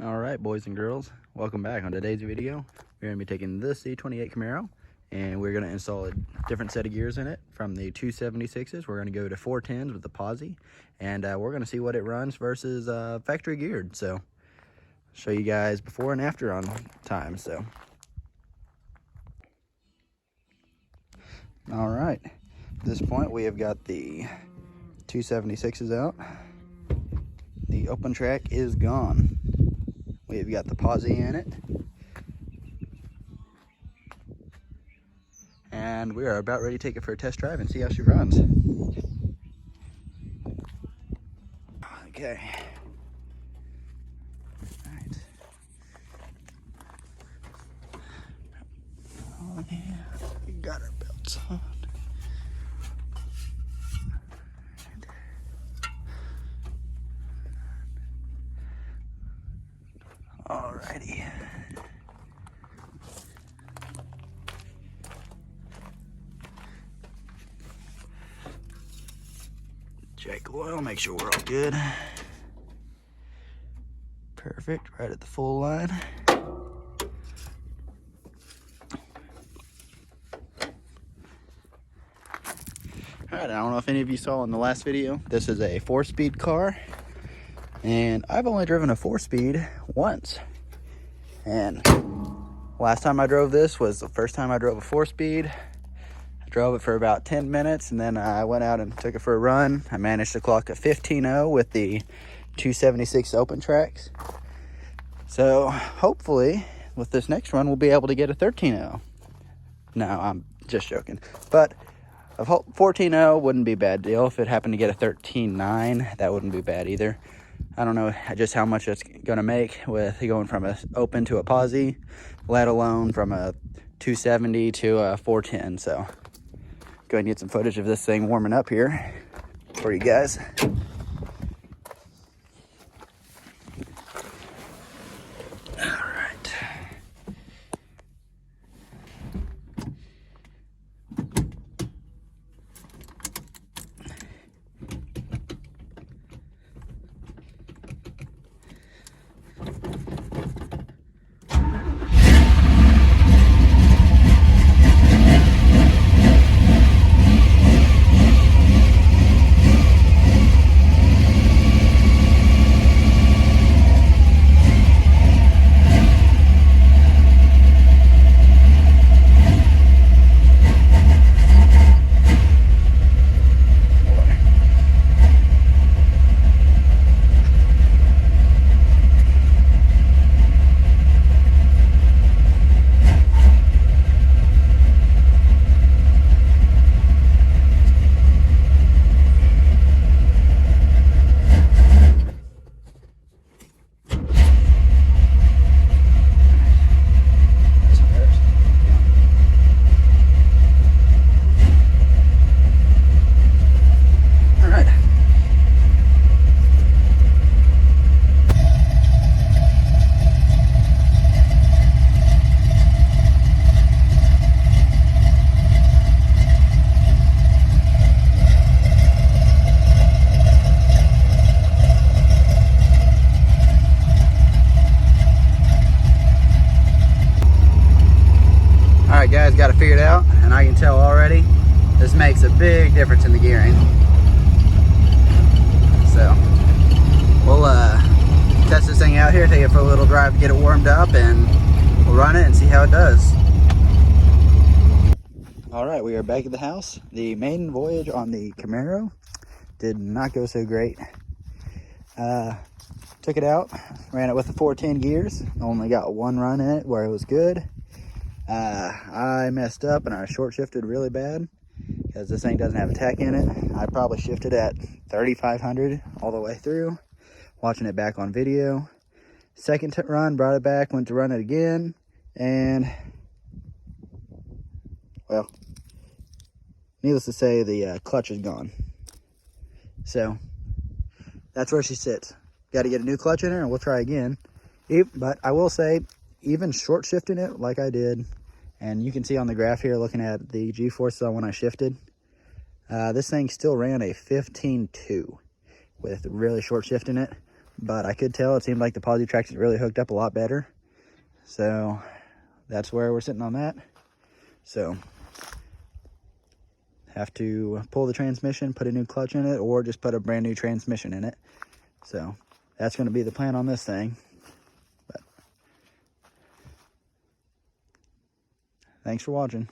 All right, boys and girls, welcome back. On today's video, we're going to be taking this C28 Camaro and we're going to install a different set of gears in it. From the 276s, we're going to go to 410s with the posi, and we're going to see what it runs versus factory geared. So show you guys before and after on time. So all right, at this point we have got the 276s out. The open track is gone. We've got the posi in it, and we are about ready to take it for a test drive and see how she runs. Okay. All right. Oh yeah, we got our belts on. Alrighty. Check oil, make sure we're all good. Perfect, right at the full line. Alright, I don't know if any of you saw in the last video, this is a 4-speed car. And I've only driven a 4-speed once. And last time I drove this was the first time I drove a 4-speed. I drove it for about 10 minutes and then I went out and took it for a run. I managed to clock a 15.0 with the 276 open tracks. So hopefully with this next run we'll be able to get a 13.0. No, I'm just joking. But a 14.0 wouldn't be a bad deal. If it happened to get a 13.9, that wouldn't be bad either. I don't know just how much it's going to make with going from a open to a posi, let alone from a 270 to a 410. So go ahead and get some footage of this thing warming up here for you guys. All right. Alright guys, got it figured out, and I can tell already this makes a big difference in the gearing. So we'll test this thing out here, take it for a little drive to get it warmed up, and we'll run it and see how it does. Alright, we are back at the house. The maiden voyage on the Camaro did not go so great. Took it out, ran it with the 410 gears, only got one run in it where it was good. I messed up and I short shifted really bad because this thing doesn't have a tach in it. I probably shifted at 3,500 all the way through, watching it back on video. Second run, brought it back, went to run it again, and well, needless to say, the clutch is gone. So that's where she sits. Got to get a new clutch in her and we'll try again. But I will say, even short shifting it like I did, and you can see on the graph here looking at the G-forces on when I shifted, this thing still ran a 15.2 with really short shifting it. but I could tell it seemed like the posi traction really hooked up a lot better. So that's where we're sitting on that. So have to pull the transmission, put a new clutch in it, or just put a brand new transmission in it. So that's going to be the plan on this thing. But thanks for watching.